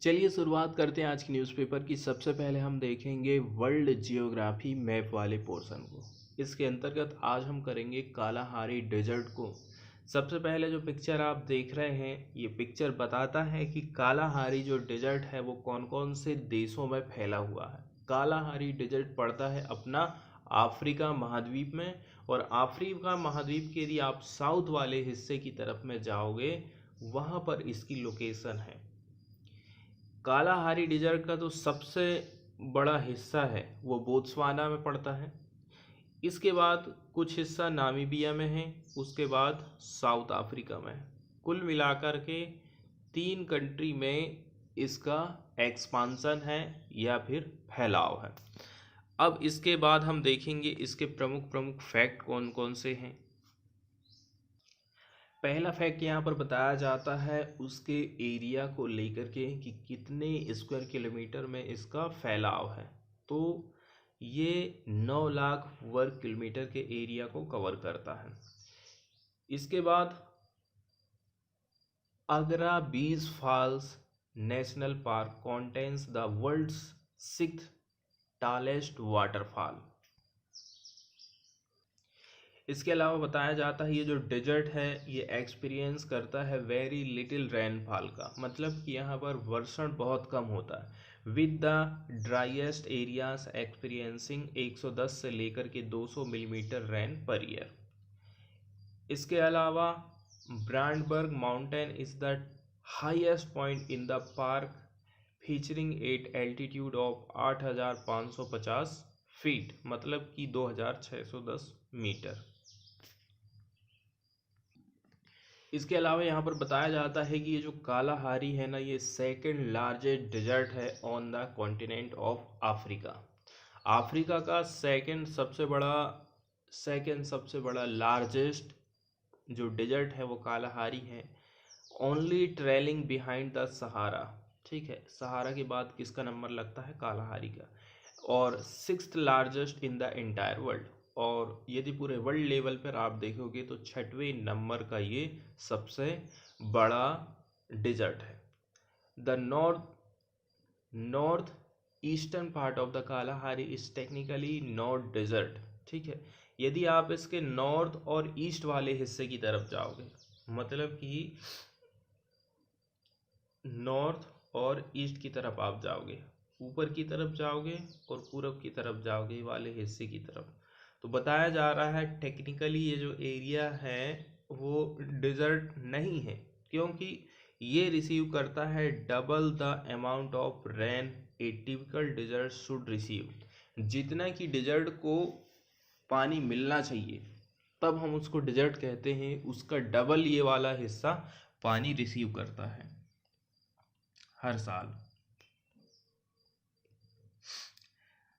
चलिए शुरुआत करते हैं आज की न्यूज़पेपर की। सबसे पहले हम देखेंगे वर्ल्ड जियोग्राफी मैप वाले पोर्शन को। इसके अंतर्गत आज हम करेंगे कालाहारी डेजर्ट को। सबसे पहले जो पिक्चर आप देख रहे हैं, ये पिक्चर बताता है कि कालाहारी जो डेजर्ट है वो कौन कौन से देशों में फैला हुआ है। कालाहारी डेजर्ट पड़ता है अपना अफ्रीका महाद्वीप में, और अफ्रीका महाद्वीप के यदि आप साउथ वाले हिस्से की तरफ में जाओगे वहाँ पर इसकी लोकेशन है। कालाहारी डेजर्ट का जो सबसे बड़ा हिस्सा है वो बोत्सवाना में पड़ता है। इसके बाद कुछ हिस्सा नामीबिया में है, उसके बाद साउथ अफ्रीका में है। कुल मिलाकर के 3 कंट्री में इसका एक्सपांसन है या फिर फैलाव है। अब इसके बाद हम देखेंगे इसके प्रमुख प्रमुख फैक्ट कौन कौन से हैं। पहला फैक्ट यहाँ पर बताया जाता है उसके एरिया को लेकर के कि कितने स्क्वायर किलोमीटर में इसका फैलाव है। तो ये 9 लाख वर्ग किलोमीटर के एरिया को कवर करता है। इसके बाद Augrabies falls national park contains the world's 6th tallest waterfall. इसके अलावा बताया जाता है ये जो डेजर्ट है ये एक्सपीरियंस करता है वेरी लिटिल रेनफॉल का, मतलब कि यहाँ पर वर्षण बहुत कम होता है। With the driest areas experiencing 110 से लेकर के 200 मिलीमीटर रेन पर ईयर। इसके अलावा Brandberg mountain is the highest point in the park featuring at altitude of 8550 feet, मतलब कि 2610 मीटर। इसके अलावा यहाँ पर बताया जाता है कि ये जो कालाहारी है ना, ये सेकंड लार्जेस्ट डेजर्ट है on the continent of Africa. Africa का सेकंड सबसे बड़ा लार्जेस्ट जो डेजर्ट है वो कालाहारी है। Only trailing behind the Sahara. ठीक है, सहारा के बाद किसका नंबर लगता है? कालाहारी का। और 6th largest in the entire world. और यदि पूरे वर्ल्ड लेवल पर आप देखोगे तो 6वें नंबर का ये सबसे बड़ा डेजर्ट है। The north eastern part of the Kalahari is technically not desert. ठीक है, यदि आप इसके नॉर्थ और ईस्ट वाले हिस्से की तरफ जाओगे, मतलब कि नॉर्थ और ईस्ट की तरफ आप जाओगे, ऊपर की तरफ जाओगे और पूरब की तरफ जाओगे वाले हिस्से की तरफ, तो बताया जा रहा है टेक्निकली ये जो एरिया है वो डिजर्ट नहीं है, क्योंकि ये रिसीव करता है double the amount of rain a typical desert should receive. जितना कि डिजर्ट को पानी मिलना चाहिए तब हम उसको डिजर्ट कहते हैं, उसका डबल ये वाला हिस्सा पानी रिसीव करता है हर साल।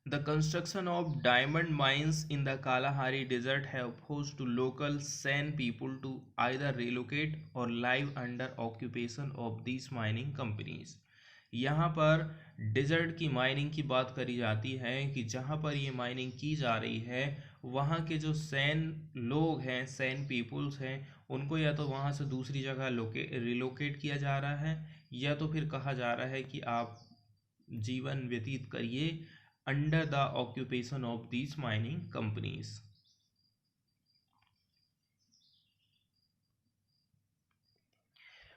The construction of diamond mines in the Kalahari Desert have forced to local San people to either relocate or live under occupation of these mining companies. यहाँ पर डेजर्ट की माइनिंग की बात करी जाती है कि जहाँ पर ये माइनिंग की जा रही है वहाँ के जो सैन लोग हैं, सैन पीपुल्स हैं, उनको या तो वहाँ से दूसरी जगह रिलोकेट किया जा रहा है, या तो फिर कहा जा रहा है कि आप जीवन व्यतीत करिए under the occupation of these mining companies.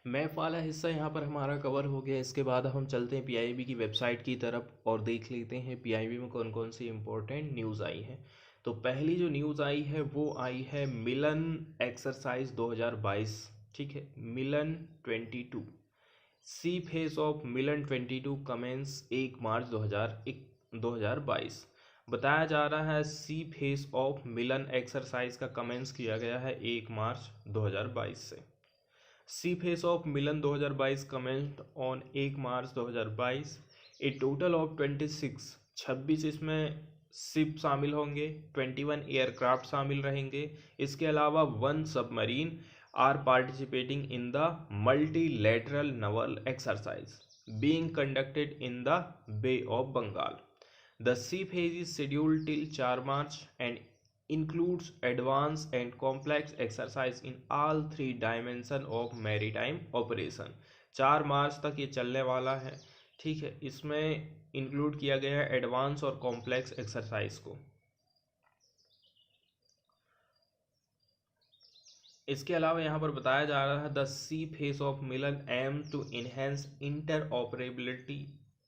Map वाला हिस्सा यहाँ पर हमारा कवर हो गया। इसके बाद हम चलते हैं पीआईबी की वेबसाइट की तरफ और देख लेते हैं पीआईबी में कौन कौन सी इंपॉर्टेंट न्यूज़ आई है। तो पहली जो न्यूज़ आई है वो आई है मिलन एक्सरसाइज 2022। ठीक है, Milan 22 sea phase of Milan 22 commence 1 मार्च 2022। बताया जा रहा है sea phase of Milan exercise का कमेंस किया गया है 1 मार्च 2022 से। Sea phase of Milan 2022 commenced on 1 March 2022। A total of 26 इसमें शिप शामिल होंगे, 21 एयरक्राफ्ट शामिल रहेंगे। इसके अलावा 1 submarine are participating in the multilateral naval exercise being conducted in the Bay of Bengal. The sea phase is scheduled till 4 March and includes advanced and complex exercise in all 3 dimensions of maritime operation. 4 मार्च तक ये चलने वाला है। ठीक है, इसमें include किया गया है एडवांस और कॉम्प्लेक्स एक्सरसाइज को। इसके अलावा यहाँ पर बताया जा रहा है the sea phase of Milan aim to enhance interoperability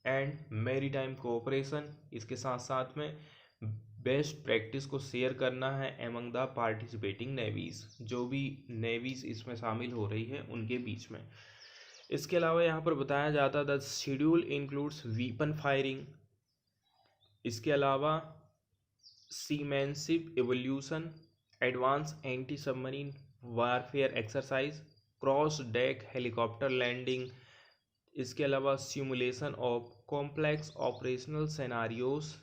and maritime cooperation. इसके साथ साथ में बेस्ट प्रैक्टिस को शेयर करना है एमंग द पार्टिसिपेटिंग नेवीज, जो भी नेवीज इसमें शामिल हो रही है उनके बीच में। इसके अलावा यहाँ पर बताया जाता है the schedule includes weapon firing. इसके अलावा seamanship evolution, advance anti submarine warfare exercise, cross deck helicopter landing. इसके अलावा simulation of complex operational scenarios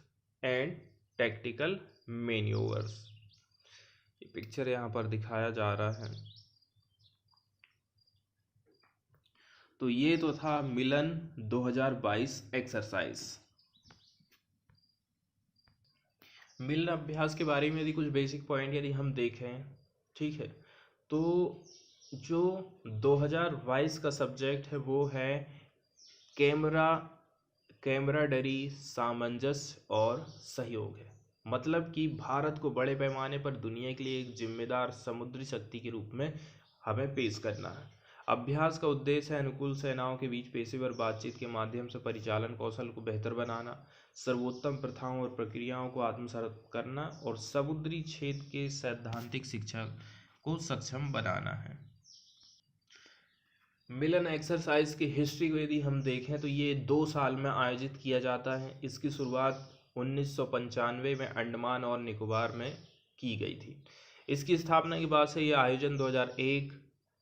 and tactical manoeuvres. ये पिक्चर यहाँ पर दिखाया जा रहा है। तो ये तो था मिलन 2022 एक्सरसाइज। मिलन अभ्यास के बारे में यदि कुछ बेसिक पॉइंट यदि हम देखें, ठीक है, तो जो 2022 का सब्जेक्ट है वो है कैमराडरी, सामंजस्य और सहयोग है। मतलब कि भारत को बड़े पैमाने पर दुनिया के लिए एक जिम्मेदार समुद्री शक्ति के रूप में हमें पेश करना है। अभ्यास का उद्देश्य है अनुकूल सेनाओं के बीच पेशेवर बातचीत के माध्यम से परिचालन कौशल को बेहतर बनाना, सर्वोत्तम प्रथाओं और प्रक्रियाओं को आत्मसात करना और समुद्री क्षेत्र के सैद्धांतिक शिक्षा को सक्षम बनाना है। मिलन एक्सरसाइज की हिस्ट्री को यदि हम देखें तो ये 2 साल में आयोजित किया जाता है। इसकी शुरुआत 1995 में अंडमान और निकोबार में की गई थी। इसकी स्थापना के बाद से ये आयोजन 2001,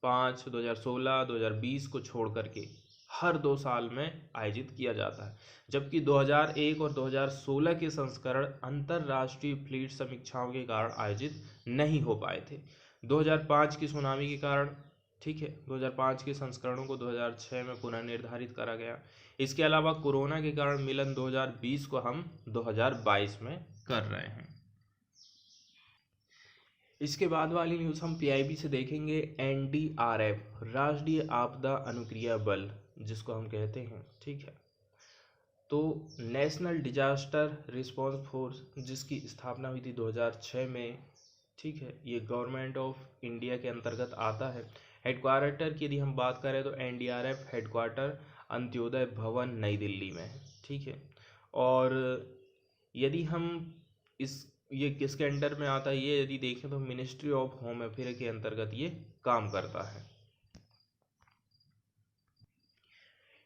5, 2016, 2020 को छोड़ करके हर 2 साल में आयोजित किया जाता है, जबकि 2001 और 2016 के संस्करण अंतर्राष्ट्रीय फ्लीट समीक्षाओं के कारण आयोजित नहीं हो पाए थे। 2005 की सुनामी के कारण, ठीक है, 2005 के संस्करणों को 2006 में पुनर्निर्धारित करा गया। इसके अलावा कोरोना के कारण मिलन 2020 को हम 2022 में कर रहे हैं। इसके बाद वाली न्यूज़ हम पीआईबी से देखेंगे। एनडीआरएफ, राष्ट्रीय आपदा अनुक्रिया बल जिसको हम कहते हैं, ठीक है, तो नेशनल डिजास्टर रिस्पांस फोर्स जिसकी स्थापना हुई थी 2006 में, ठीक है, ये गवर्नमेंट ऑफ इंडिया के अंतर्गत आता है। हेडक्वार्टर की यदि हम बात करें तो एनडीआरएफ हेडक्वार्टर अंत्योदय भवन नई दिल्ली में है, ठीक है। और यदि हम ये किसके अंडर में आता है ये यदि देखें तो मिनिस्ट्री ऑफ होम अफेयर के अंतर्गत ये काम करता है।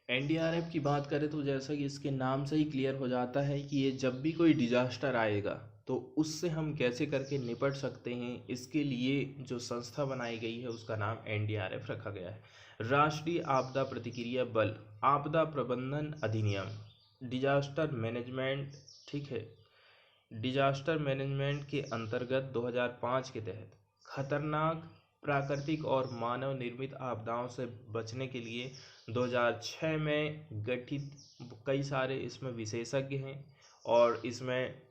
एनडीआरएफ की बात करें तो जैसा कि इसके नाम से ही क्लियर हो जाता है कि ये जब भी कोई डिजास्टर आएगा तो उससे हम कैसे करके निपट सकते हैं, इसके लिए जो संस्था बनाई गई है उसका नाम एनडीआरएफ रखा गया है। राष्ट्रीय आपदा प्रतिक्रिया बल, आपदा प्रबंधन अधिनियम, डिजास्टर मैनेजमेंट, ठीक है, डिजास्टर मैनेजमेंट के अंतर्गत 2005 के तहत खतरनाक प्राकृतिक और मानव निर्मित आपदाओं से बचने के लिए 2006 में गठित कई सारे इसमें विशेषज्ञ हैं और इसमें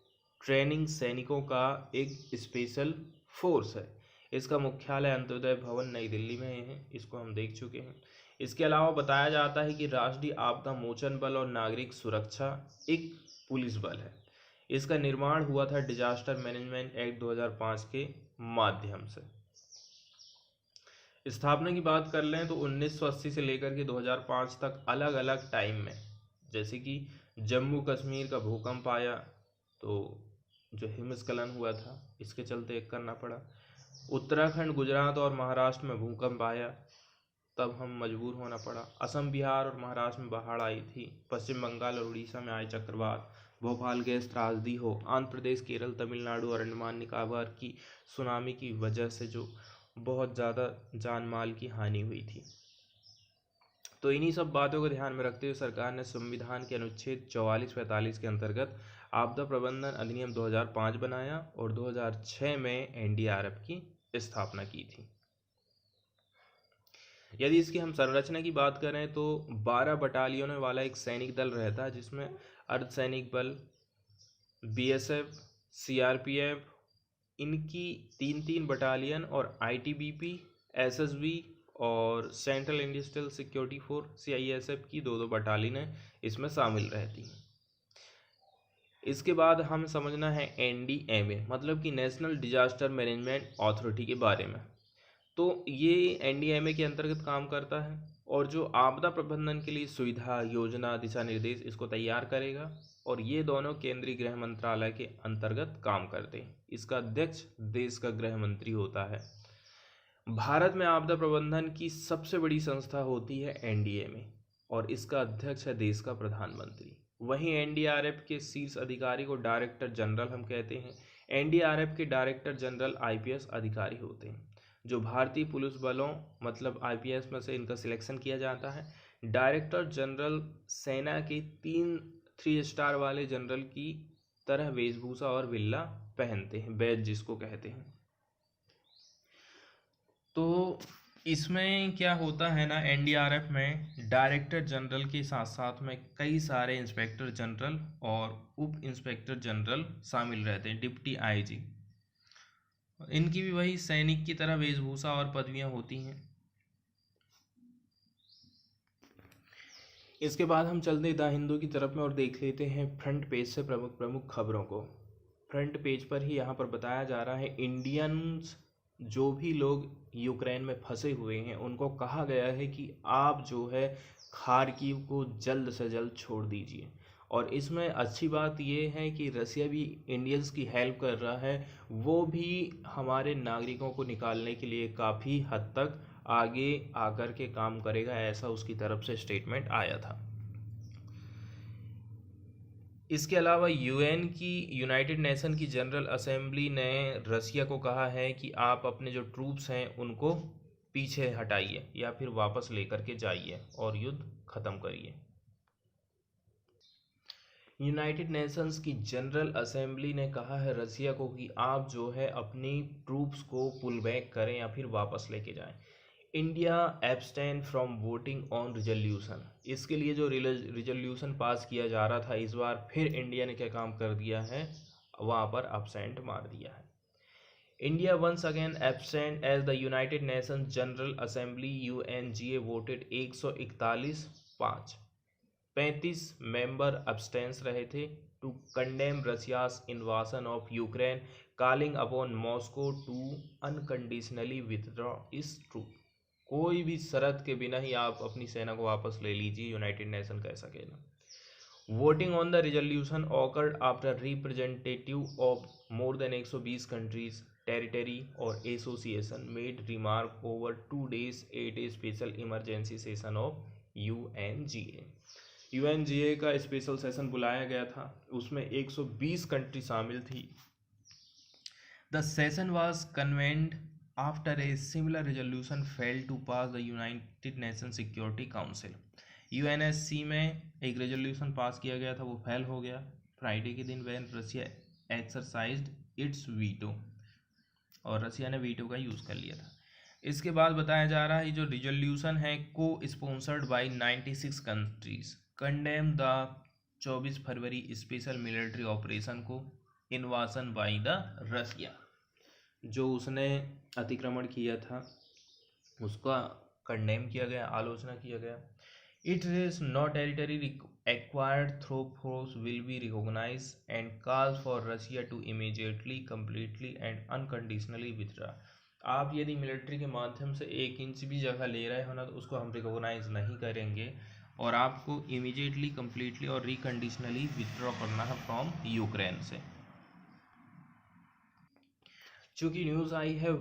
ट्रेनिंग सैनिकों का एक स्पेशल फोर्स है। इसका मुख्यालय अंत्योदय भवन नई दिल्ली में है, इसको हम देख चुके हैं। इसके अलावा बताया जाता है कि राष्ट्रीय आपदा मोचन बल और नागरिक सुरक्षा एक पुलिस बल है। इसका निर्माण हुआ था डिजास्टर मैनेजमेंट एक्ट 2005 के माध्यम से। स्थापना की बात कर लें तो 1980 से लेकर के 2005 तक अलग अलग टाइम में, जैसे कि जम्मू कश्मीर का भूकंप आया तो जो हिमस्खलन हुआ था इसके चलते एक करना पड़ा। उत्तराखंड, गुजरात और महाराष्ट्र में भूकंप आया तब हम मजबूर होना पड़ा। असम, बिहार और महाराष्ट्र में बाढ़ आई थी। पश्चिम बंगाल और उड़ीसा में आए चक्रवात। भोपाल गैस त्रासदी हो। आंध्र प्रदेश, केरल, तमिलनाडु और अंडमान निकोबार की सुनामी की वजह से जो बहुत ज़्यादा जान माल की हानि हुई थी। तो इन्हीं सब बातों को ध्यान में रखते हुए सरकार ने संविधान के अनुच्छेद 44-45 के अंतर्गत आपदा प्रबंधन अधिनियम 2005 बनाया और 2006 में एनडीआरएफ की स्थापना की थी। यदि इसकी हम संरचना की बात करें तो 12 बटालियनों वाला एक सैनिक दल रहता है, जिसमें अर्धसैनिक बल, बीएसएफ, सीआरपीएफ, इनकी 3-3 बटालियन और आईटीबीपी, एसएसबी और central industrial security force CISF की दो बटालियनें इसमें शामिल रहती हैं। इसके बाद हम समझना है NDMA मतलब कि नेशनल डिजास्टर मैनेजमेंट अथॉरिटी के बारे में। तो ये NDMA के अंतर्गत काम करता है और जो आपदा प्रबंधन के लिए सुविधा योजना दिशा निर्देश इसको तैयार करेगा, और ये दोनों केंद्रीय गृह मंत्रालय के अंतर्गत काम करते हैं। इसका अध्यक्ष देश का गृह मंत्री होता है। भारत में आपदा प्रबंधन की सबसे बड़ी संस्था होती है NDMA और इसका अध्यक्ष है देश का प्रधानमंत्री। वहीं NDRF के शीर्ष अधिकारी को डायरेक्टर जनरल हम कहते हैं। NDRF के डायरेक्टर जनरल IPS अधिकारी होते हैं जो भारतीय पुलिस बलों मतलब IPS में से इनका सिलेक्शन किया जाता है। डायरेक्टर जनरल सेना के 3 स्टार वाले जनरल की तरह वेशभूषा और बिल्ला पहनते हैं, बैज जिसको कहते हैं। तो इसमें क्या होता है ना, NDRF में डायरेक्टर जनरल के साथ साथ में कई सारे इंस्पेक्टर जनरल और उप इंस्पेक्टर जनरल शामिल रहते हैं, डिप्टी IG। इनकी भी वही सैनिक की तरह वेशभूषा और पदवियां होती हैं। इसके बाद हम चलते द हिंदू की तरफ में और देख लेते हैं फ्रंट पेज से प्रमुख प्रमुख खबरों को। फ्रंट पेज पर ही यहाँ पर बताया जा रहा है इंडियंस जो भी लोग यूक्रेन में फंसे हुए हैं उनको कहा गया है कि आप जो है खार्किव को जल्द से जल्द छोड़ दीजिए। और इसमें अच्छी बात ये है कि रसिया भी इंडियंस की हेल्प कर रहा है, वो भी हमारे नागरिकों को निकालने के लिए काफ़ी हद तक आगे आकर के काम करेगा, ऐसा उसकी तरफ से स्टेटमेंट आया था। इसके अलावा यूनाइटेड नेशन की जनरल असेंबली ने रसिया को कहा है कि आप अपने जो ट्रूप्स हैं उनको पीछे हटाइए या फिर वापस लेकर के जाइए और युद्ध खत्म करिए। यूनाइटेड नेशंस की जनरल असेंबली ने कहा है रसिया को कि आप जो है अपनी ट्रूप्स को पुल बैक करें या फिर वापस लेके जाएं। India abstain from voting on resolution, इसके लिए जो रिजोल्यूशन पास किया जा रहा था इस बार फिर इंडिया ने क्या काम कर दिया है, वहाँ पर एब्सेंट मार दिया है। India once again absent as the United Nations General Assembly UNGA voted 141-5, 35 member abstains रहे थे to condemn Russia's invasion of Ukraine, calling upon Moscow to unconditionally withdraw its troop. कोई भी शर्त के बिना ही आप अपनी सेना को वापस ले लीजिए, यूनाइटेड नेशन कह सकेगा। Voting on the resolution occurred after representative of more than 120 countries, territory और association made remark over 2 days at a special emergency session of UNGA। UNGA का स्पेशल सेशन बुलाया गया था, उसमें 120 कंट्री शामिल थी। The session was convened after a similar resolution fail to pass the United Nation Security Council. UNSC में एक resolution pass किया गया था, वो फेल हो गया फ्राइडे के दिन when Russia exercised its veto, और रसिया ने वीटो का यूज़ कर लिया था। इसके बाद बताया जा रहा है जो रिजोल्यूशन है को sponsored by 96 countries condemn the 24 February special military operation को इन्वाजन बाय द रसिया, जो उसने अतिक्रमण किया था उसका कंडेम किया गया, आलोचना किया गया। It is no territory acquired through force will be recognize and calls for Russia to immediately completely and unconditionally withdraw. आप यदि मिलिट्री के माध्यम से 1 इंच भी जगह ले रहे हो ना तो उसको हम रिकॉग्नाइज नहीं करेंगे और आपको इमीडिएटली कंप्लीटली और रिकंडीशनली विथड्रॉ करना है फ्रॉम यूक्रेन से। चूँकि न्यूज़ आई है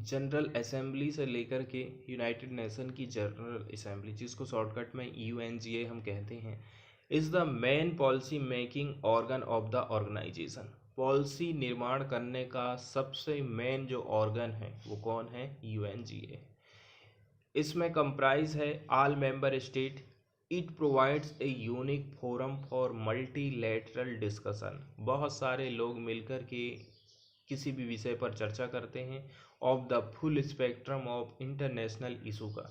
जनरल असेंबली से लेकर के यूनाइटेड नेशन की जनरल असेंबली, जिसको शॉर्टकट में UNGA हम कहते हैं, is the main policy making organ of the organization. Policy निर्माण करने का सबसे मेन जो ऑर्गन है वो कौन है, UNGA। इसमें कंप्राइज है all member state. It provides a unique forum for multilateral discussion. बहुत सारे लोग मिलकर के किसी भी विषय पर चर्चा करते हैं। Of the full spectrum of international issue का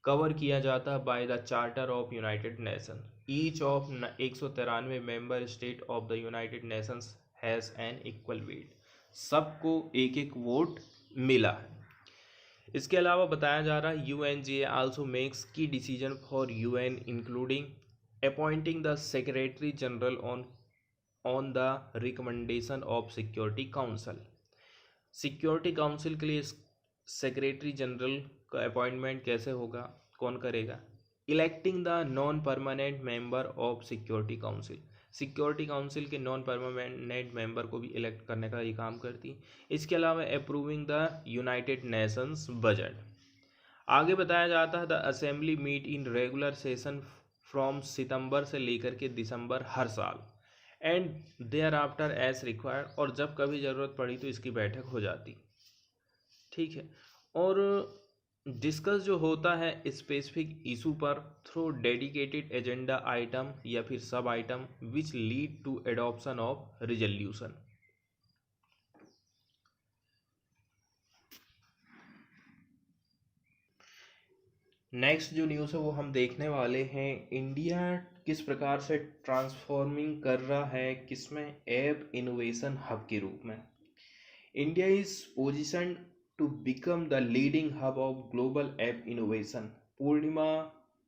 कवर किया जाता है by the charter of United nation. Each of 193 member state of the United Nations has an equal weight. सबको एक एक वोट मिला है। इसके अलावा बताया जा रहा है UNGA आल्सो मेक्स की decision for UN including appointing the secretary general on the recommendation of security council. Security council के लिए सेक्रेटरी जनरल का अपॉइंटमेंट कैसे होगा, कौन करेगा? Electing the non permanent member of security council. Security council के non permanent member को भी इलेक्ट करने का ये काम करती है। इसके अलावा approving the United Nations budget. आगे बताया जाता है the assembly meet in regular session from सितंबर से लेकर के दिसंबर हर साल and thereafter as required, और जब कभी ज़रूरत पड़ी तो इसकी बैठक हो जाती। ठीक है। और डिस्कस जो होता है स्पेसिफिक इशू पर थ्रू डेडिकेटेड एजेंडा आइटम या फिर sub item which lead to adoption of resolution. Next जो न्यूज़ है वो हम देखने वाले हैं, इंडिया किस प्रकार से ट्रांसफॉर्मिंग कर रहा है, किसमें ऐप इनोवेशन हब के रूप में। India is position to become the leading hub of global app innovation. Purnima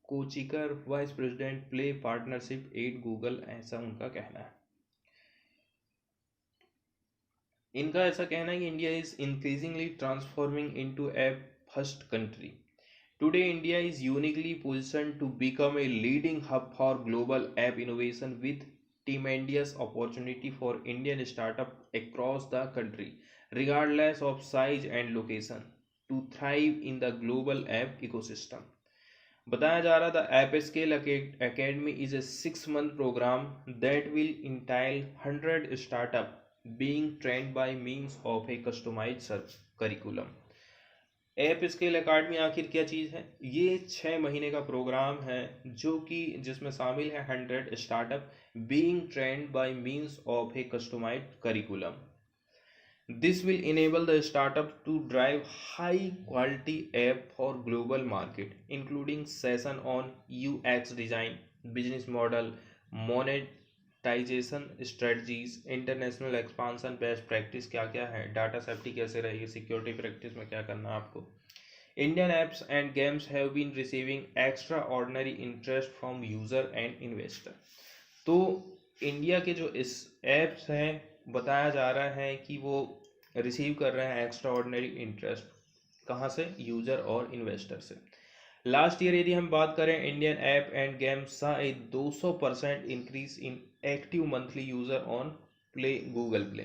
Kochikar, vice president, play partnership at Google, ऐसा उनका कहना है। इनका ऐसा कहना है कि India is increasingly transforming into app first country. Today, India is uniquely positioned to become a leading hub for global app innovation with tremendous opportunity for Indian startups across the country, regardless of size and location, to thrive in the global app ecosystem. बताया जा रहा था App Scale Academy is a 6-month program that will entail 100 startups being trained by means of a customized curriculum. App scale academy आखिर क्या चीज़ है? ये 6 महीने का प्रोग्राम है जो कि जिसमें शामिल है 100 startup being trained by means of a customized curriculum. This will enable the startup to drive high quality app for global market including session on UX design, business model, monetization strategies, international expansion, best practice क्या क्या है, data safety कैसे रहेगी, security practice में क्या करना है आपको। Indian apps and games have been receiving extraordinary interest from user and investor. तो इंडिया के जो इस एप्स हैं बताया जा रहा है कि वो रिसीव कर रहे हैं एक्स्ट्रा ऑर्डिनरी इंटरेस्ट, कहाँ से? यूजर और इन्वेस्टर से। लास्ट ईयर यदि हम बात करें, इंडियन ऐप एंड गेम्स सा ए 200% increase in active monthly user on play, Google play.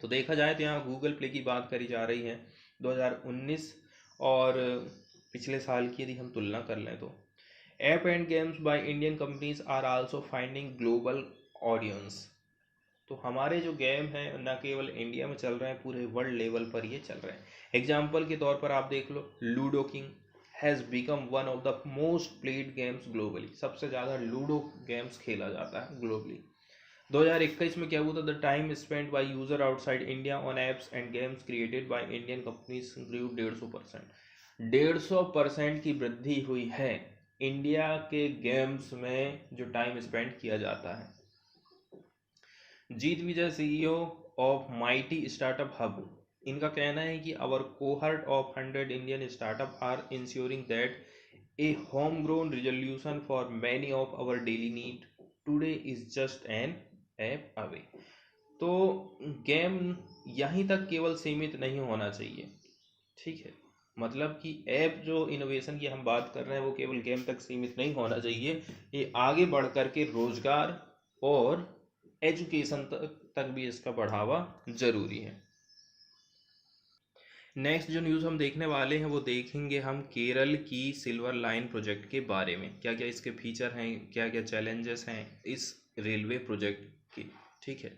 तो देखा जाए तो यहाँ गूगल प्ले की बात करी जा रही है 2019 और पिछले साल की यदि हम तुलना कर लें तो app and games by Indian companies are also finding global audience. तो हमारे जो गेम हैं न केवल इंडिया में चल रहे हैं, पूरे वर्ल्ड लेवल पर ये चल रहे हैं। एग्जाम्पल के तौर पर आप देख लो, Ludo King has become one of the most played games globally. सबसे ज़्यादा लूडो गेम्स खेला जाता है ग्लोबली। 2021 में क्या हुआ था? The time spend by user outside India on apps and games created by Indian companies grew 150%। 150% की वृद्धि हुई है इंडिया के गेम्स में जो टाइम स्पेंड किया जाता है। Jeet Vijay CEO of mighty startup hub, इनका कहना है कि our cohort of 100 Indian startup are ensuring that a home grown resolution for many of our daily need today is just an app away. तो game यहीं तक केवल सीमित नहीं होना चाहिए। ठीक है, मतलब कि ऐप जो इनोवेशन की हम बात कर रहे हैं वो केवल गेम तक सीमित नहीं होना चाहिए, ये आगे बढ़ कर के रोजगार और एजुकेशन तक भी इसका बढ़ावा जरूरी है। नेक्स्ट जो न्यूज़ हम देखने वाले हैं वो देखेंगे हम केरल की सिल्वर लाइन प्रोजेक्ट के बारे में, क्या क्या इसके फीचर हैं, क्या क्या चैलेंजेस हैं इस रेलवे प्रोजेक्ट की। ठीक है,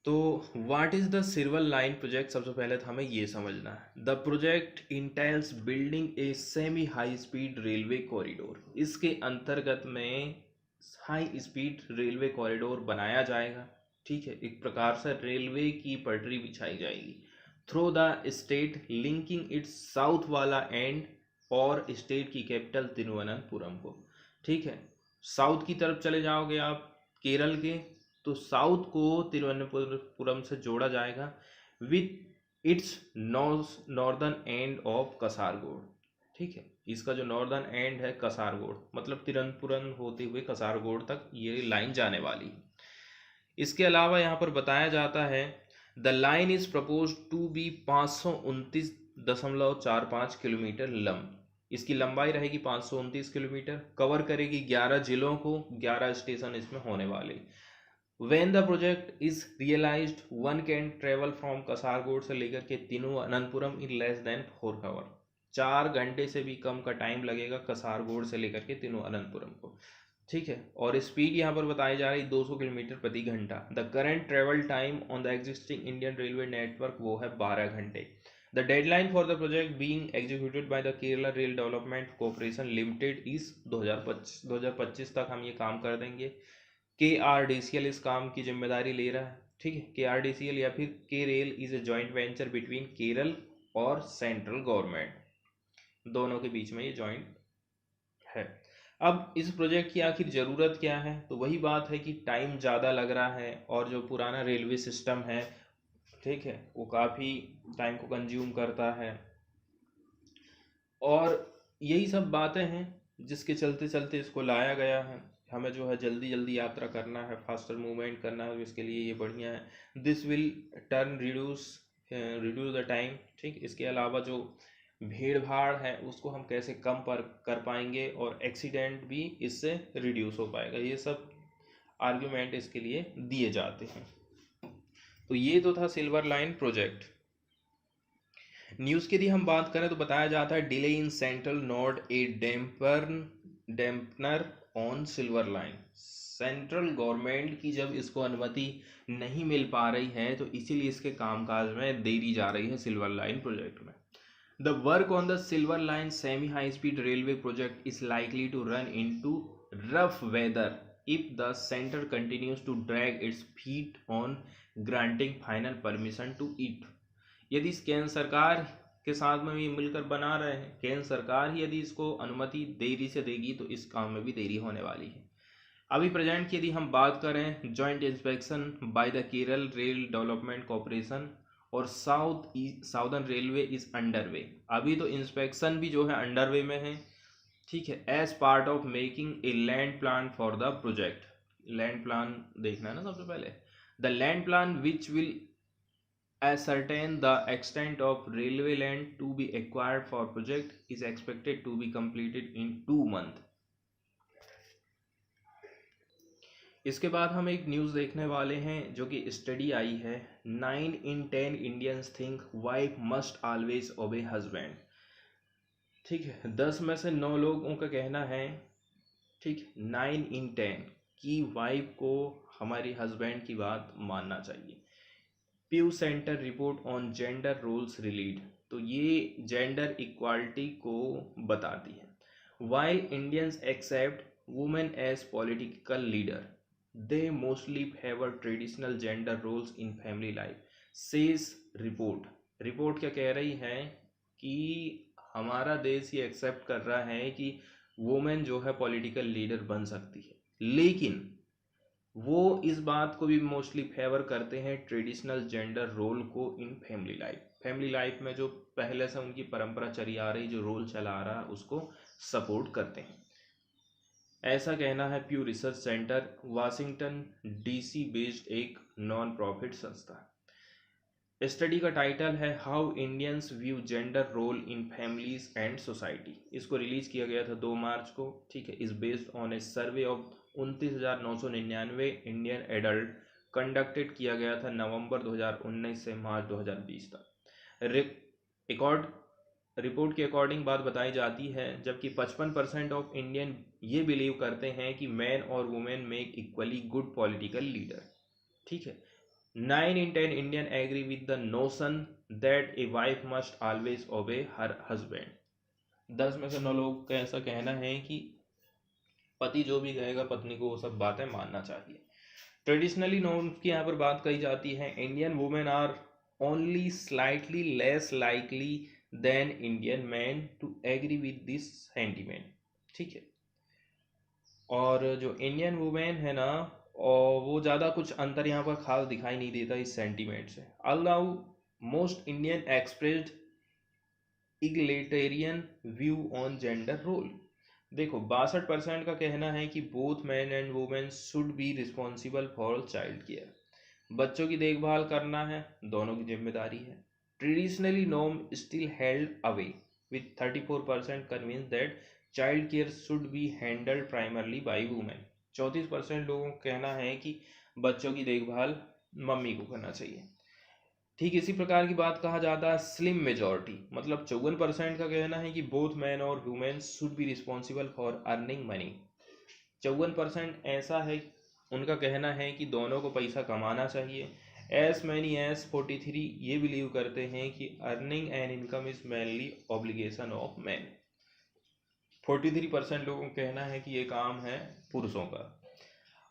तो what is the silver line project? सबसे पहले तो हमें ये समझना है, the project entails building a semi high speed railway corridor. इसके अंतर्गत में हाई स्पीड रेलवे कॉरिडोर बनाया जाएगा। ठीक है, एक प्रकार से रेलवे की पटरी बिछाई जाएगी through the state, linking it's south वाला एंड और स्टेट की कैपिटल तिरुवनंतपुरम को। ठीक है, साउथ की तरफ चले जाओगे आप केरल के, तो साउथ को तिरुवनंतपुरम से जोड़ा जाएगा with its northern end of Kasaragod. ठीक है, इसका जो नॉर्दर्न एंड है कसारगोड, मतलब तिरुवनंतपुरम होते हुए कसारगोड तक ये लाइन जाने वाली है। इसके अलावा यहाँ पर बताया जाता है the line is propose to be 529.45 kilometre लंब। इसकी लंबाई रहेगी 529 किलोमीटर, कवर करेगी 11 जिलों को, 11 स्टेशन इसमें होने वाले। When the project is realized, one can travel from Kasaragod से लेकर के Thiruvananthapuram in less than 4 hours। 4 घंटे से भी कम का टाइम लगेगा कसरगोड से लेकर के तिरुवनंतपुरम को। ठीक है, और स्पीड यहाँ पर बताई जा रही 200 किलोमीटर प्रति घंटा। The current travel time on the existing Indian railway network वो है 12 घंटे। The deadline for the project being executed by the Kerala rail development corporation limited इस 2025 तक हम ये काम कर देंगे। KRDCL इस काम की जिम्मेदारी ले रहा है। ठीक है, KRDCL या फिर के rail is a joint venture between Kerala और सेंट्रल गवर्नमेंट, दोनों के बीच में ये जॉइंट है। अब इस प्रोजेक्ट की आखिर ज़रूरत क्या है, तो वही बात है कि टाइम ज़्यादा लग रहा है और जो पुराना रेलवे सिस्टम है, ठीक है, वो काफ़ी टाइम को कंज्यूम करता है, और यही सब बातें हैं जिसके चलते चलते इसको लाया गया है। हमें जो है जल्दी जल्दी यात्रा करना है, फास्टर मूवमेंट करना है, इसके लिए ये बढ़िया है। This will turn reduce the time. ठीक, इसके अलावा जो भीड़ भाड़ है उसको हम कैसे कम कर पाएंगे और एक्सीडेंट भी इससे रिड्यूस हो पाएगा, ये सब आर्ग्यूमेंट इसके लिए दिए जाते हैं। तो ये तो था सिल्वर लाइन प्रोजेक्ट। न्यूज़ की यदि हम बात करें तो बताया जाता है delay in central node A dampener on silver line. Central government की जब इसको अनुमति नहीं मिल पा रही है तो इसीलिए इसके कामकाज में देरी जा रही है सिल्वर लाइन प्रोजेक्ट में। The work on the silver line semi high speed railway project is likely to run into rough weather if the center continues to drag its feet on granting final permission to it। यदि केंद्र सरकार के साथ में ये मिलकर बना रहे हैं, केंद्र सरकार ही यदि इसको अनुमति देरी से देगी तो इस काम में भी देरी होने वाली है। अभी प्रेजेंट की यदि हम बात करें, joint inspection by the Kerala rail development corporation और southern railway is under way. अभी तो इंस्पेक्शन भी जो है अंडर वे में है। ठीक है, as part of making a land plan for the project. Land plan देखना है ना सबसे पहले। The land plan which will ascertain the extent of railway land to be acquired for project is expected to be completed in 2 months। इसके बाद हम एक news देखने वाले हैं जो कि स्टडी आई है 9 in 10 Indians think wife must always obey husband. ठीक है, 10 में से 9 लोगों का कहना है, ठीक, 9 in 10 कि वाइफ को हमारी हस्बैंड की बात मानना चाहिए। Pew Center report on gender roles released, तो ये जेंडर इक्वालिटी को बताती है। While Indians accept women as political leader, they mostly favour traditional gender roles in family life says report. Report क्या कह रही है कि हमारा देश ये एक्सेप्ट कर रहा है कि वुमेन जो है पॉलिटिकल लीडर बन सकती है, लेकिन वो इस बात को भी मोस्टली फेवर करते हैं ट्रेडिशनल जेंडर रोल को इन फैमिली लाइफ। फैमिली लाइफ में जो पहले से उनकी परंपरा चली आ रही, जो रोल चला आ रहा है, उसको सपोर्ट करते हैं, ऐसा कहना है Pew Research Center, Washington DC based एक नॉन प्रॉफिट संस्था। स्टडी का टाइटल है how Indians view gender role in families and society. इसको रिलीज किया गया था 2 मार्च को। ठीक है, is based on a survey of 29,999 Indian adult conducted किया गया था नवंबर 2019 से मार्च 2020 तक। रिपोर्ट के अकॉर्डिंग बात बताई जाती है, जबकि 55% ऑफ इंडियन ये बिलीव करते हैं कि मैन और women make equally good political leader. ठीक है, 9 in 10 Indian agree with the notion that a wife must always obey her husband. 10 में से 9 लोग का ऐसा कहना है कि पति जो भी कहेगा पत्नी को वो सब बातें मानना चाहिए। ट्रेडिशनली नॉर्म्स की यहाँ पर बात कही जाती है, Indian women are only slightly less likely than Indian men to agree with this sentiment. ठीक है, और जो इंडियन वुमेन है ना, और वो ज़्यादा कुछ अंतर यहाँ पर खास दिखाई नहीं देता इस सेंटीमेंट से। Allow most Indian expressed egalitarian view on gender role. देखो 62% का कहना है कि both man and women should be responsible for child care. बच्चों की देखभाल करना है, दोनों की जिम्मेदारी है। Traditionally norm still held away with 34% convince that child care should be handled primarily by women. 34% लोगों का कहना है कि बच्चों की देखभाल मम्मी को करना चाहिए। ठीक इसी प्रकार की बात कहा जाता है स्लिम मेजॉरिटी, मतलब 54% का कहना है कि बोथ मैन और women should be responsible for earning money. 54% ऐसा है, उनका कहना है कि दोनों को पैसा कमाना चाहिए। एस मैनी एस 43 ये बिलीव करते हैं कि earning an income is mainly obligation of man. 43% लोगों का कहना है कि ये काम है पुरुषों का।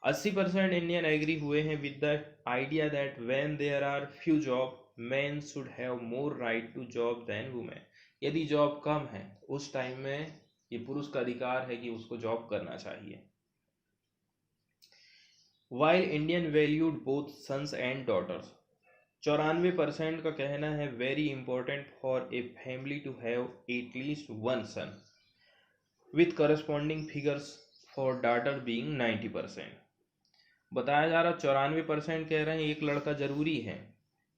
80% इंडियन एग्री हुए हैं with the idea that when there are few job men should have more right to job than women. यदि जॉब कम है उस टाइम में ये पुरुष का अधिकार है कि उसको जॉब करना चाहिए। While Indian valued both sons and daughters, 94% का कहना है very important for a family to have at least one son, with corresponding figures for daughter being 90%। बताया जा रहा 94% कह रहे हैं एक लड़का जरूरी है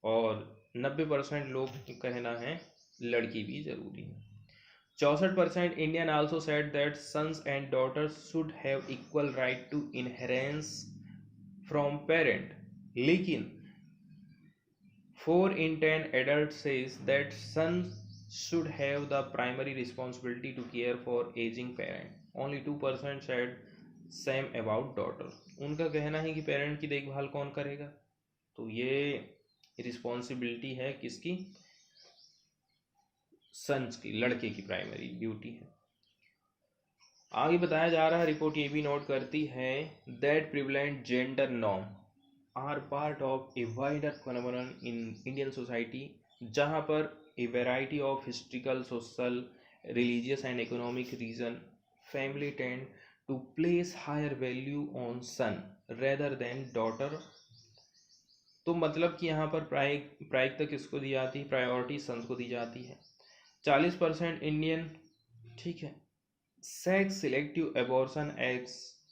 और 90% लोग कहना है लड़की भी जरूरी है। 64% Indian also said that sons and daughters should have equal right to inheritance from parent, लेकिन 4 in 10 adults says that sons should have the primary responsibility to care for aging parent. Only 2% said same about daughter. उनका कहना है कि parent की देखभाल कौन करेगा, तो ये रिस्पॉन्सिबिलिटी है किसकी, सन्स की, लड़के की प्राइमरी ड्यूटी है। आगे बताया जा रहा है, रिपोर्ट ये भी नोट करती है that prevalent gender norm are part of a wider phenomenon in Indian society, जहाँ पर a variety of historical, social, religious and economic reason family tend to place higher value on son rather than daughter. तो मतलब कि यहाँ पर प्रायिकता किसको दी जाती है, प्रायोरिटी सन्स को दी जाती है। 40% इंडियन, ठीक है, sex selective abortion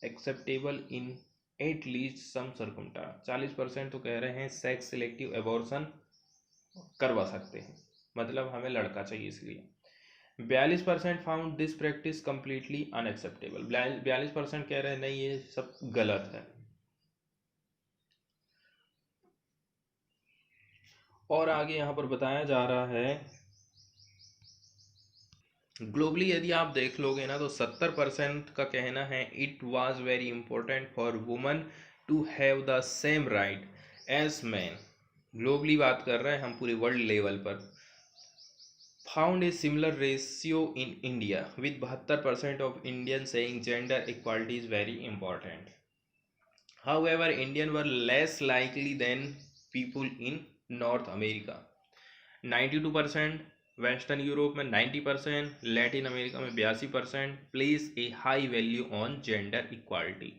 acceptable in at least some circumstance. 40% तो कह रहे हैं सेक्स सिलेक्टिव एबॉर्शन करवा सकते हैं, मतलब हमें लड़का चाहिए इसलिए। 42% found this practice completely unacceptable. 42% कह रहे हैं नहीं ये सब गलत है। और आगे यहाँ पर बताया जा रहा है ग्लोबली यदि आप देख लोगे ना तो 70% का कहना है it was very important for women to have the same right as men. Globally बात कर रहे हैं हम, पूरे वर्ल्ड लेवल पर। Found a similar ratio in India with 72% of Indian saying gender equality is very important. However Indian were less likely than people in North America 92%, western Europe में 90%, Latin America में 82% place a high value on gender equality.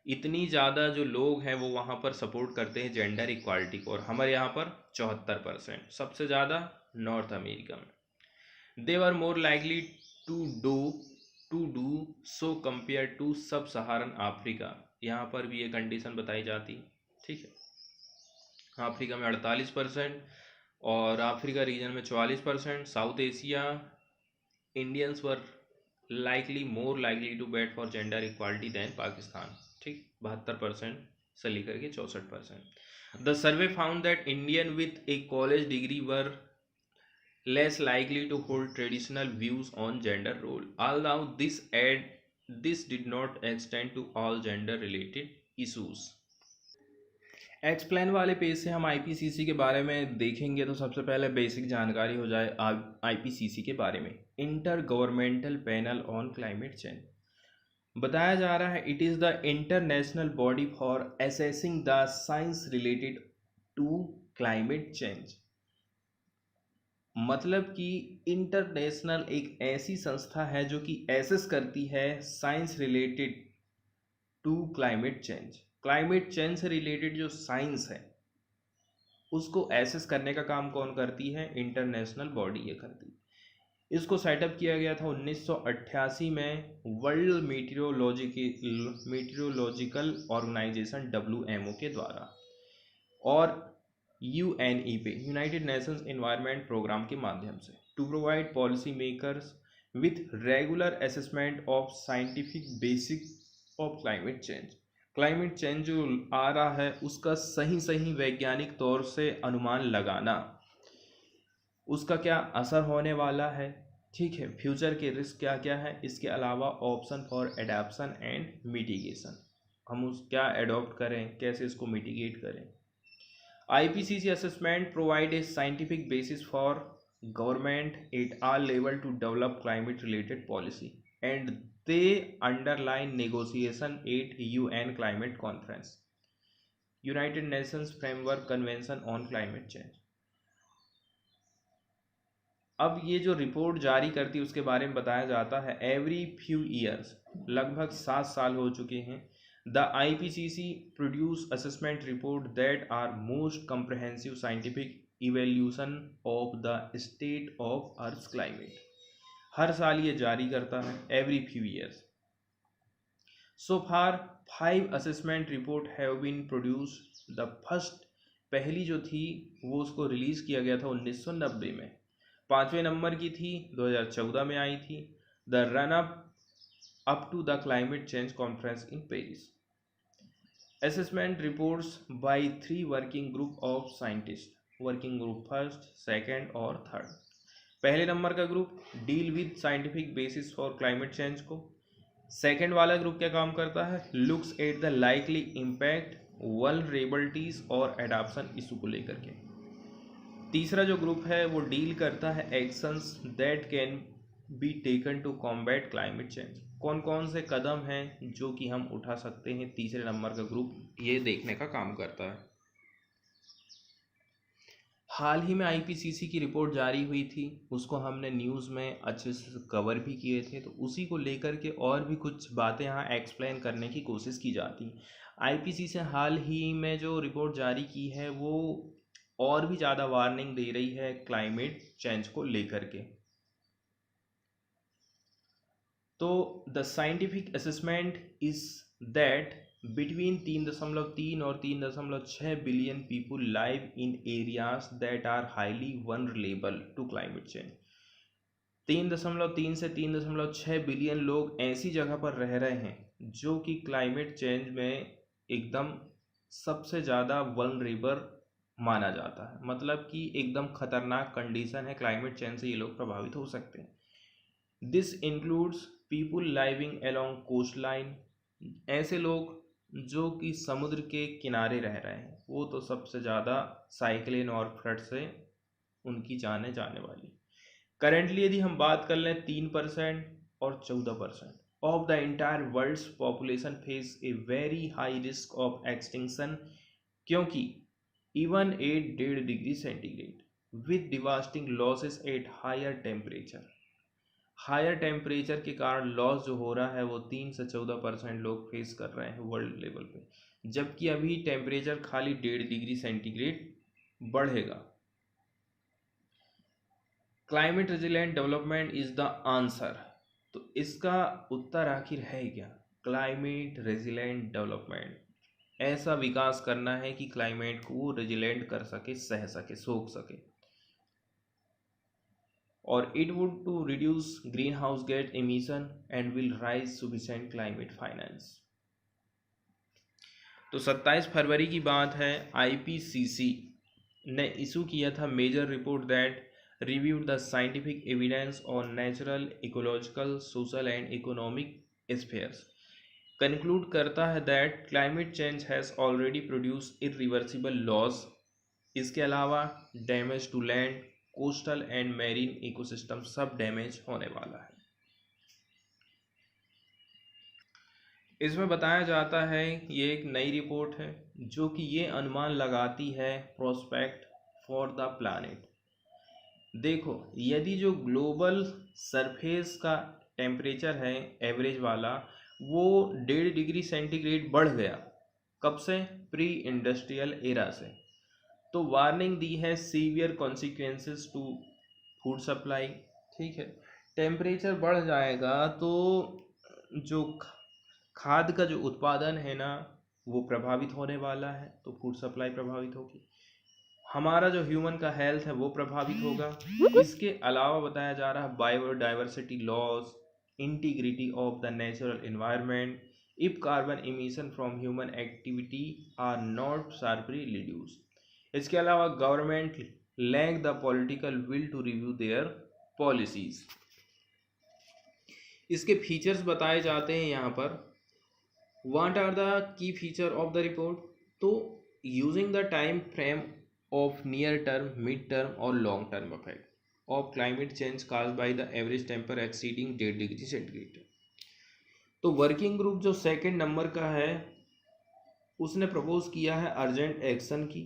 इतनी ज़्यादा जो लोग हैं वो वहाँ पर सपोर्ट करते हैं जेंडर इक्वालिटी को, और हमारे यहाँ पर 74%, सबसे ज़्यादा नॉर्थ अमेरिका में। They were more likely to do so compare to sub Saharan Africa. यहाँ पर भी ये कंडीशन बताई जाती है, ठीक है। अफ्रीका में 48% और अफ्रीका रीजन में 44%। South Asia Indians were more likely to bat for gender equality than Pakistan, ठीक, 72% से लेकर के 64%। The survey found that Indian with a college degree were less likely to hold traditional views on gender role, although this did not extend to all gender related issues। Explain वाले page से हम IPCC के बारे में देखेंगे तो सबसे पहले बेसिक जानकारी हो जाए आईपीसीसी के बारे में। Intergovernmental panel on climate change बताया जा रहा है it is the international body for assessing the science related to climate change. मतलब कि इंटरनेशनल एक ऐसी संस्था है जो कि एसेस करती है science related to climate change. Climate change से रिलेटेड जो साइंस है उसको एसेस करने का काम कौन करती है? इंटरनेशनल बॉडी ये करती है। इसको सेटअप किया गया था 1988 में वर्ल्ड मीटियोरोलॉजिकल ऑर्गेनाइजेशन WMO के द्वारा और UNEP United Nations Environment Programme के माध्यम से to provide policy makers with regular assessment of scientific basic of climate change. Climate change जो आ रहा है उसका सही सही वैज्ञानिक तौर से अनुमान लगाना, उसका क्या असर होने वाला है, ठीक है, फ्यूचर के रिस्क क्या क्या है, इसके अलावा option for adaptation and mitigation, हम उस क्या एडॉप्ट करें, कैसे इसको मिटिगेट करें। IPCC assessment provide a scientific basis for government at all level to develop climate related policy and they underline negotiation at UN climate conference, United Nations Framework Convention on Climate Change। अब ये जो report जारी करती है उसके बारे में बताया जाता है एवरी फ्यू ईयर्स, लगभग 7 साल हो चुके हैं, the IPCC produce assessment report that are most comprehensive scientific evaluation of the state of Earth's climate। हर साल ये जारी करता है every few years। So far 5 assessment report have been produced। the first पहली जो थी वो उसको रिलीज किया गया था 1990 में, 5वें नंबर की थी 2014 में आई थी, the run up to the climate change conference in Paris. Assessment reports by 3 working group of scientists, working group first, second और थर्ड। पहले नंबर का group deal with scientific basis for climate change को, second वाला group क्या काम करता है? Looks at the likely impact, vulnerabilities और एडाप्शन इशू को लेकर के। तीसरा जो ग्रुप है वो डील करता है actions that can be taken to combat climate change, कौन कौन से कदम हैं जो कि हम उठा सकते हैं। तीसरे नंबर का ग्रुप ये देखने का काम करता है। हाल ही में IPCC की रिपोर्ट जारी हुई थी, उसको हमने न्यूज़ में अच्छे से कवर भी किए थे, तो उसी को लेकर के और भी कुछ बातें यहाँ एक्सप्लेन करने की कोशिश की जाती। IPCC से हाल ही में जो रिपोर्ट जारी की है वो और भी ज़्यादा वार्निंग दे रही है क्लाइमेट चेंज को लेकर के। तो the scientific assessment is that between 3.3 और 3.6 billion people live in areas that are highly vulnerable to climate change. 3.3 से 3.6 बिलियन लोग ऐसी जगह पर रह रहे हैं जो कि क्लाइमेट चेंज में एकदम सबसे ज़्यादा वनरेबल माना जाता है, मतलब कि एकदम खतरनाक कंडीशन है, क्लाइमेट चेंज से ये लोग प्रभावित हो सकते हैं। This includes people living along coastline, ऐसे लोग जो कि समुद्र के किनारे रह रहे हैं, वो तो सबसे ज़्यादा साइक्लोन और फ्लड से उनकी जाने जाने वाली। करेंटली यदि हम बात कर लें 3% और 14% of the entire world's population face a very high risk of extinction, क्योंकि even at 1.5 degree centigrade with devastating losses at higher temperature, higher temperature के कारण लॉस जो हो रहा है वो 3 से 14% लोग फेस कर रहे हैं वर्ल्ड लेवल पे, जबकि अभी टेम्परेचर खाली 1.5 डिग्री सेंटीग्रेड बढ़ेगा। Climate resilient development is the answer, तो इसका उत्तर आखिर है क्या? क्लाइमेट रेजिलेंट डेवलपमेंट, ऐसा विकास करना है कि क्लाइमेट को वो रेजिलेंट कर सके, सह सके, सोख सके, और it would to reduce greenhouse gas emission and will raise sufficient climate finance. तो 27 फरवरी की बात है, IPCC ने इशू किया था major report that reviewed the scientific evidence on natural, ecological, social and economic spheres, conclude करता है that climate change has already produced irreversible loss, इसके अलावा damage to land, coastal and marine ecosystem सब damage होने वाला है। इसमें बताया जाता है, ये एक नई रिपोर्ट है जो कि ये अनुमान लगाती है प्रोस्पेक्ट फॉर द प्लैनेट। देखो, यदि जो ग्लोबल सरफेस का टेम्परेचर है एवरेज वाला वो 1.5 डिग्री सेंटीग्रेड बढ़ गया, कब से? प्री इंडस्ट्रियल एरा से। तो वार्निंग दी है severe consequences to food supply. ठीक है, टेम्परेचर बढ़ जाएगा तो जो खाद्य का जो उत्पादन है ना वो प्रभावित होने वाला है, तो फूड सप्लाई प्रभावित होगी, हमारा जो ह्यूमन का हेल्थ है वो प्रभावित होगा। इसके अलावा बताया जा रहा है biodiversity loss, integrity of the natural environment if carbon emission from human activity are not sharply reduced. इसके अलावा government lack the political will to review their policies. इसके फीचर्स बताए जाते हैं यहाँ पर। What are the key feature of the report? तो using the time frame of near term, mid term और long term effect of climate change caused by the average temperature exceeding 8 degree centigrade. तो working group जो second number का है उसने propose किया है urgent action की।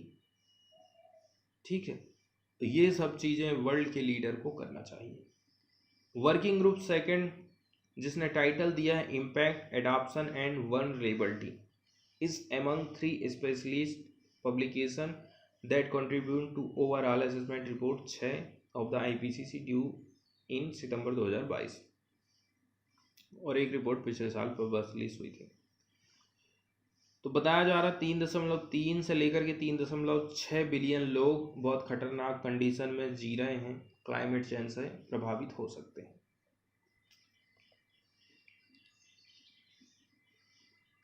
ठीक है, तो ये सब चीज़ें वर्ल्ड के लीडर को करना चाहिए। वर्किंग ग्रुप सेकंड जिसने टाइटल दिया है impact adaption and vulnerability is among 3 specialist publication that contribute to overall assessment report 6 of the IPCC due in सितंबर 2022 और एक रिपोर्ट पिछले साल पर रिलीज हुई थी। तो बताया जा रहा 3.3 से लेकर के 3.6 बिलियन लोग बहुत खतरनाक कंडीशन में जी रहे हैं, क्लाइमेट चेंज से प्रभावित हो सकते हैं।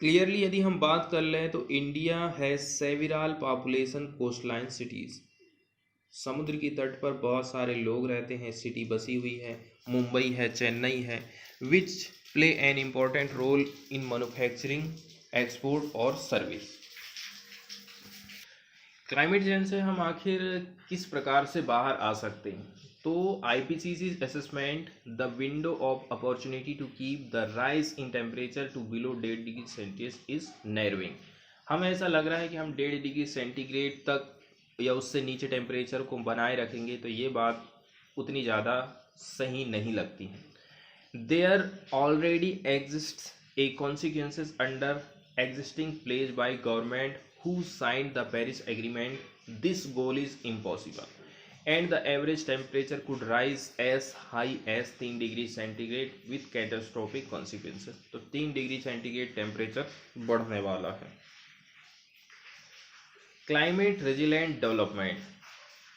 क्लियरली यदि हम बात कर लें तो इंडिया है सेविरल पॉपुलेशन कोस्टलाइन सिटीज, समुद्र की तट पर बहुत सारे लोग रहते हैं, सिटी बसी हुई है, मुंबई है, चेन्नई है, which play an important role in manufacturing, export और सर्विस। क्लाइमेट चेंज से हम आखिर किस प्रकार से बाहर आ सकते हैं? तो IPCC assessment the window of opportunity to keep the rise in temperature to below 1.5 degree centigrade is narrowing. हमें ऐसा लग रहा है कि हम 1.5 डिग्री सेंटीग्रेड तक या उससे नीचे टेम्परेचर को बनाए रखेंगे, तो ये बात उतनी ज़्यादा सही नहीं लगती है। There already exist a consequences under existing pledge by government who signed the Paris Agreement. This goal is impossible and the average temperature could rise as high as 3 degree centigrade with catastrophic consequences। तो 3 degree centigrade temperature बढ़ने वाला है। Climate resilient development,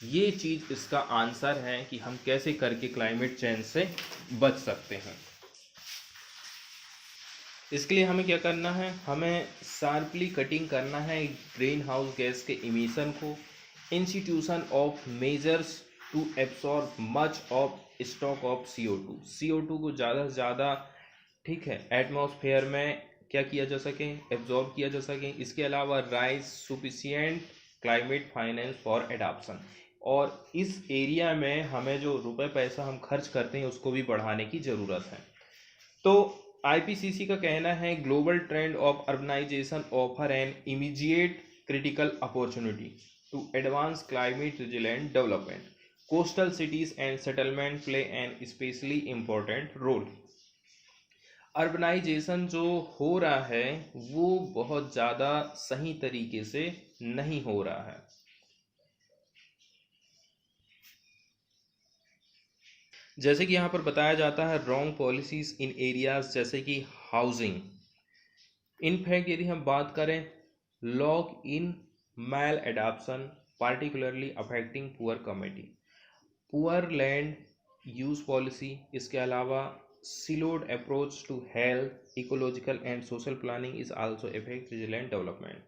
ये चीज़ इसका answer है कि हम कैसे करके क्लाइमेट चेंज से बच सकते हैं। इसके लिए हमें क्या करना है? हमें शार्पली कटिंग करना है ग्रीन हाउस गैस के इमिशन को, institution of measures to absorb much of stock of CO2 को ज़्यादा से ज़्यादा, ठीक है, एटमॉस्फेयर में क्या किया जा सके, एब्जॉर्ब किया जा सके। इसके अलावा rise sufficient climate finance for adaption, और इस एरिया में हमें जो रुपए पैसा हम खर्च करते हैं उसको भी बढ़ाने की ज़रूरत है। तो IPCC का कहना है global trend of urbanisation offer an immediate critical opportunity to advance climate resilient development. Coastal cities and settlement play an especially important role. Urbanisation जो हो रहा है वो बहुत ज़्यादा सही तरीके से नहीं हो रहा है। जैसे कि यहाँ पर बताया जाता है रॉन्ग पॉलिसीज इन एरियाज जैसे कि हाउसिंग। इनफैक्ट यदि हम बात करें lock in maladaptation particularly affecting poor community, poor land use policy, इसके अलावा siloed approach to health, ecological and social planning is also affect resilient development.